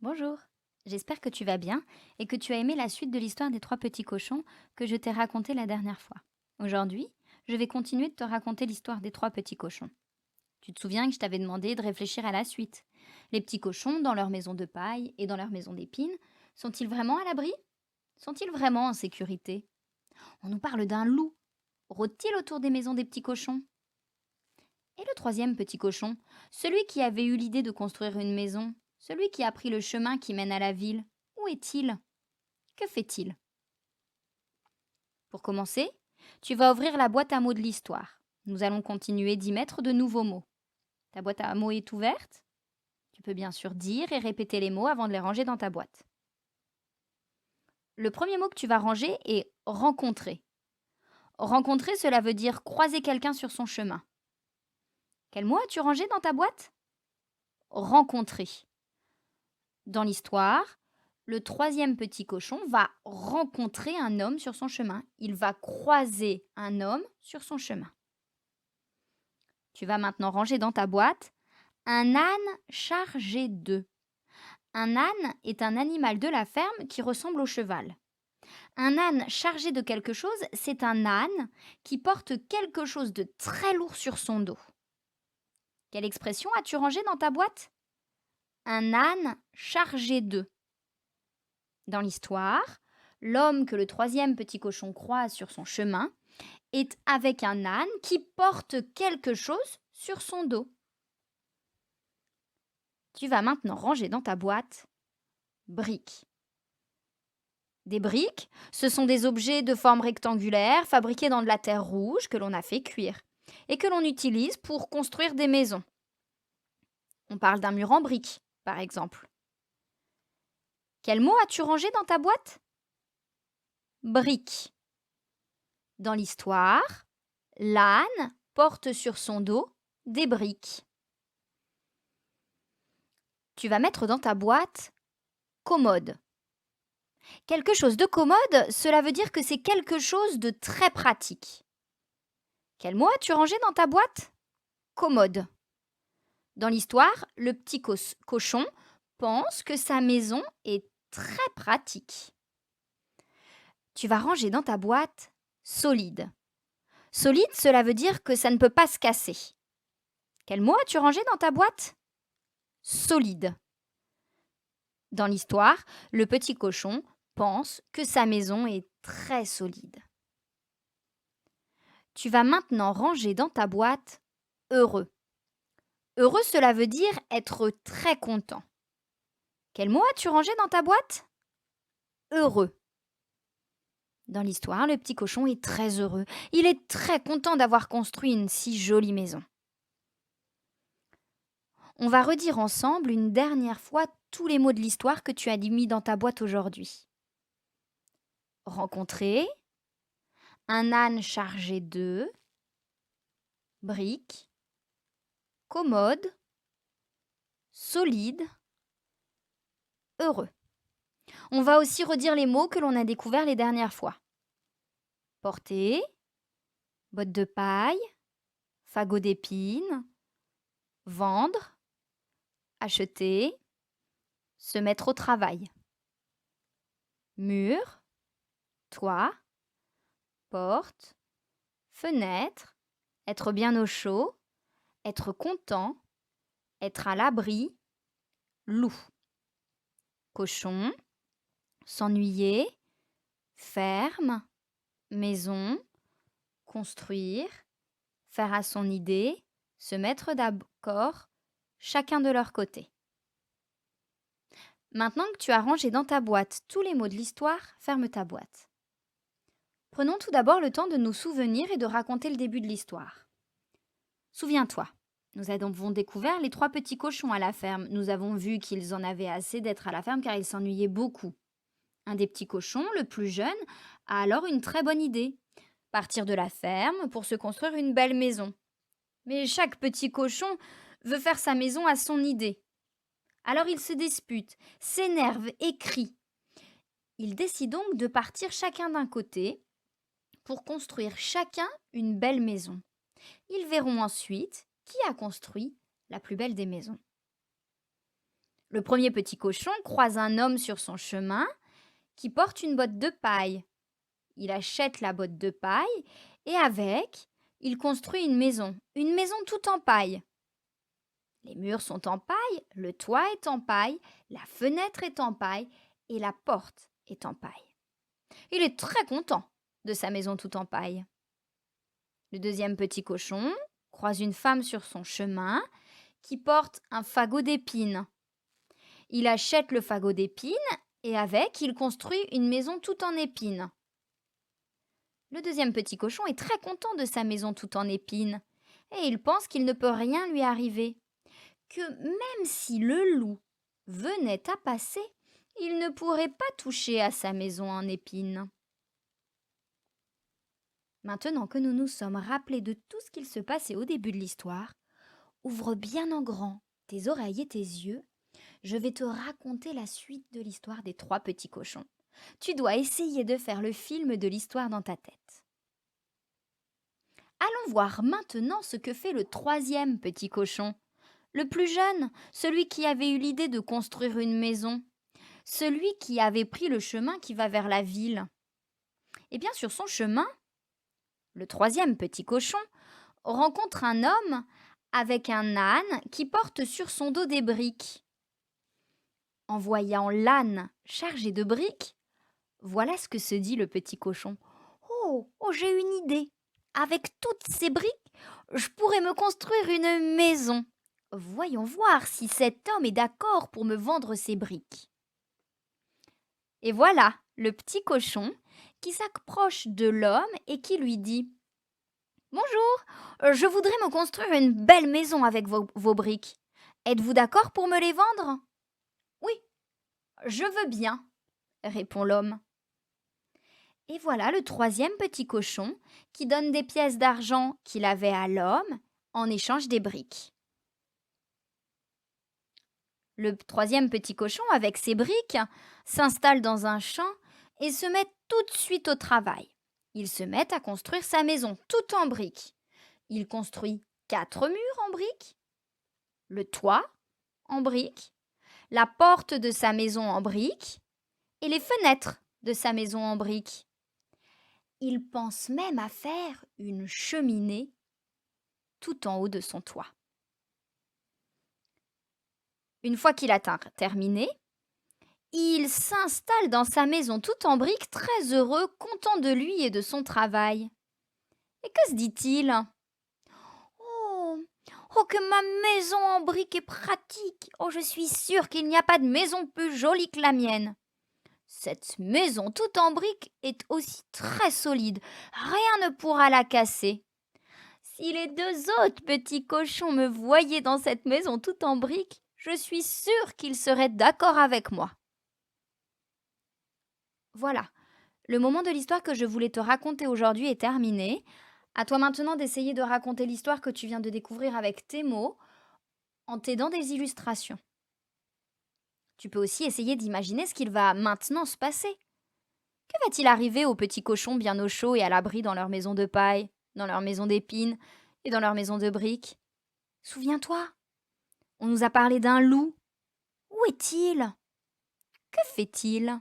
Bonjour, j'espère que tu vas bien et que tu as aimé la suite de l'histoire des trois petits cochons que je t'ai racontée la dernière fois. Aujourd'hui, je vais continuer de te raconter l'histoire des trois petits cochons. Tu te souviens que je t'avais demandé de réfléchir à la suite. Les petits cochons, dans leur maison de paille et dans leur maison d'épines, sont-ils vraiment à l'abri? Sont-ils vraiment en sécurité? On nous parle d'un loup. Rôde-t-il autour des maisons des petits cochons? Et le troisième petit cochon, celui qui avait eu l'idée de construire une maison, celui qui a pris le chemin qui mène à la ville, où est-il? Que fait-il? Pour commencer, tu vas ouvrir la boîte à mots de l'histoire. Nous allons continuer d'y mettre de nouveaux mots. Ta boîte à mots est ouverte? Tu peux bien sûr dire et répéter les mots avant de les ranger dans ta boîte. Le premier mot que tu vas ranger est rencontrer. Rencontrer, cela veut dire croiser quelqu'un sur son chemin. Quel mot as-tu rangé dans ta boîte? Rencontrer. Dans l'histoire, le troisième petit cochon va rencontrer un homme sur son chemin. Il va croiser un homme sur son chemin. Tu vas maintenant ranger dans ta boîte un âne chargé d'œufs. Un âne est un animal de la ferme qui ressemble au cheval. Un âne chargé de quelque chose, c'est un âne qui porte quelque chose de très lourd sur son dos. Quelle expression as-tu rangée dans ta boîte? Un âne chargé d'œufs. Dans l'histoire, l'homme que le troisième petit cochon croise sur son chemin est avec un âne qui porte quelque chose sur son dos. Tu vas maintenant ranger dans ta boîte briques. Des briques, ce sont des objets de forme rectangulaire fabriqués dans de la terre rouge que l'on a fait cuire et que l'on utilise pour construire des maisons. On parle d'un mur en briques, par exemple. Quel mot as-tu rangé dans ta boîte? Briques. Dans l'histoire, l'âne porte sur son dos des briques. Tu vas mettre dans ta boîte commode. Quelque chose de commode, cela veut dire que c'est quelque chose de très pratique. Quel mot as-tu rangé dans ta boîte? Commode. Dans l'histoire, le petit cochon pense que sa maison est très pratique. Tu vas ranger dans ta boîte solide. Solide, cela veut dire que ça ne peut pas se casser. Quel mot as-tu rangé dans ta boîte? Solide. Dans l'histoire, le petit cochon pense que sa maison est très solide. Tu vas maintenant ranger dans ta boîte heureux. Heureux, cela veut dire être très content. Quel mot as-tu rangé dans ta boîte? Heureux. Dans l'histoire, le petit cochon est très heureux. Il est très content d'avoir construit une si jolie maison. On va redire ensemble une dernière fois tous les mots de l'histoire que tu as mis dans ta boîte aujourd'hui. Rencontrer, un âne chargé d'œufs, briques, commode, solide, heureux. On va aussi redire les mots que l'on a découverts les dernières fois. Porter, botte de paille, fagot d'épines, vendre, acheter, se mettre au travail. Mur, toit, porte, fenêtre, être bien au chaud, être content, être à l'abri, loup. Cochon, s'ennuyer, ferme, maison, construire, faire à son idée, se mettre d'accord, chacun de leur côté. Maintenant que tu as rangé dans ta boîte tous les mots de l'histoire, ferme ta boîte. Prenons tout d'abord le temps de nous souvenir et de raconter le début de l'histoire. Souviens-toi, nous avons découvert les trois petits cochons à la ferme. Nous avons vu qu'ils en avaient assez d'être à la ferme car ils s'ennuyaient beaucoup. Un des petits cochons, le plus jeune, a alors une très bonne idée. Partir de la ferme pour se construire une belle maison. Mais chaque petit cochon veut faire sa maison à son idée. Alors ils se disputent, s'énervent et crient. Ils décident donc de partir chacun d'un côté pour construire chacun une belle maison. Ils verront ensuite qui a construit la plus belle des maisons. Le premier petit cochon croise un homme sur son chemin qui porte une botte de paille. Il achète la botte de paille et avec, il construit une maison toute en paille. Les murs sont en paille, le toit est en paille, la fenêtre est en paille et la porte est en paille. Il est très content de sa maison toute en paille. Le deuxième petit cochon croise une femme sur son chemin qui porte un fagot d'épines. Il achète le fagot d'épines et avec, il construit une maison toute en épines. Le deuxième petit cochon est très content de sa maison toute en épines et il pense qu'il ne peut rien lui arriver, que même si le loup venait à passer, il ne pourrait pas toucher à sa maison en épines. Maintenant que nous nous sommes rappelés de tout ce qu'il se passait au début de l'histoire, ouvre bien en grand tes oreilles et tes yeux. Je vais te raconter la suite de l'histoire des trois petits cochons. Tu dois essayer de faire le film de l'histoire dans ta tête. Allons voir maintenant ce que fait le troisième petit cochon. Le plus jeune, celui qui avait eu l'idée de construire une maison. Celui qui avait pris le chemin qui va vers la ville. Eh bien, sur son chemin, le troisième petit cochon rencontre un homme avec un âne qui porte sur son dos des briques. En voyant l'âne chargé de briques, voilà ce que se dit le petit cochon. Oh, j'ai une idée. Avec toutes ces briques, je pourrais me construire une maison. Voyons voir si cet homme est d'accord pour me vendre ces briques. Et voilà le petit cochon qui s'approche de l'homme et qui lui dit « Bonjour, je voudrais me construire une belle maison avec vos briques. Êtes-vous d'accord pour me les vendre ?»« Oui, je veux bien, » répond l'homme. Et voilà le troisième petit cochon qui donne des pièces d'argent qu'il avait à l'homme en échange des briques. Le troisième petit cochon, avec ses briques, s'installe dans un champ et se met tout de suite au travail. Il se met à construire sa maison tout en briques. Il construit 4 murs en briques, le toit en briques, la porte de sa maison en briques et les fenêtres de sa maison en briques. Il pense même à faire une cheminée tout en haut de son toit. Une fois qu'il a terminé, il s'installe dans sa maison tout en briques, très heureux, content de lui et de son travail. Et que se dit-il ? Oh, que ma maison en briques est pratique. Oh, je suis sûre qu'il n'y a pas de maison plus jolie que la mienne. Cette maison toute en briques est aussi très solide. Rien ne pourra la casser. Si les 2 autres petits cochons me voyaient dans cette maison toute en briques, je suis sûre qu'ils seraient d'accord avec moi. Voilà, le moment de l'histoire que je voulais te raconter aujourd'hui est terminé. À toi maintenant d'essayer de raconter l'histoire que tu viens de découvrir avec tes mots en t'aidant des illustrations. Tu peux aussi essayer d'imaginer ce qu'il va maintenant se passer. Que va-t-il arriver aux petits cochons bien au chaud et à l'abri dans leur maison de paille, dans leur maison d'épines et dans leur maison de briques ? Souviens-toi, on nous a parlé d'un loup. Où est-il ? Que fait-il ?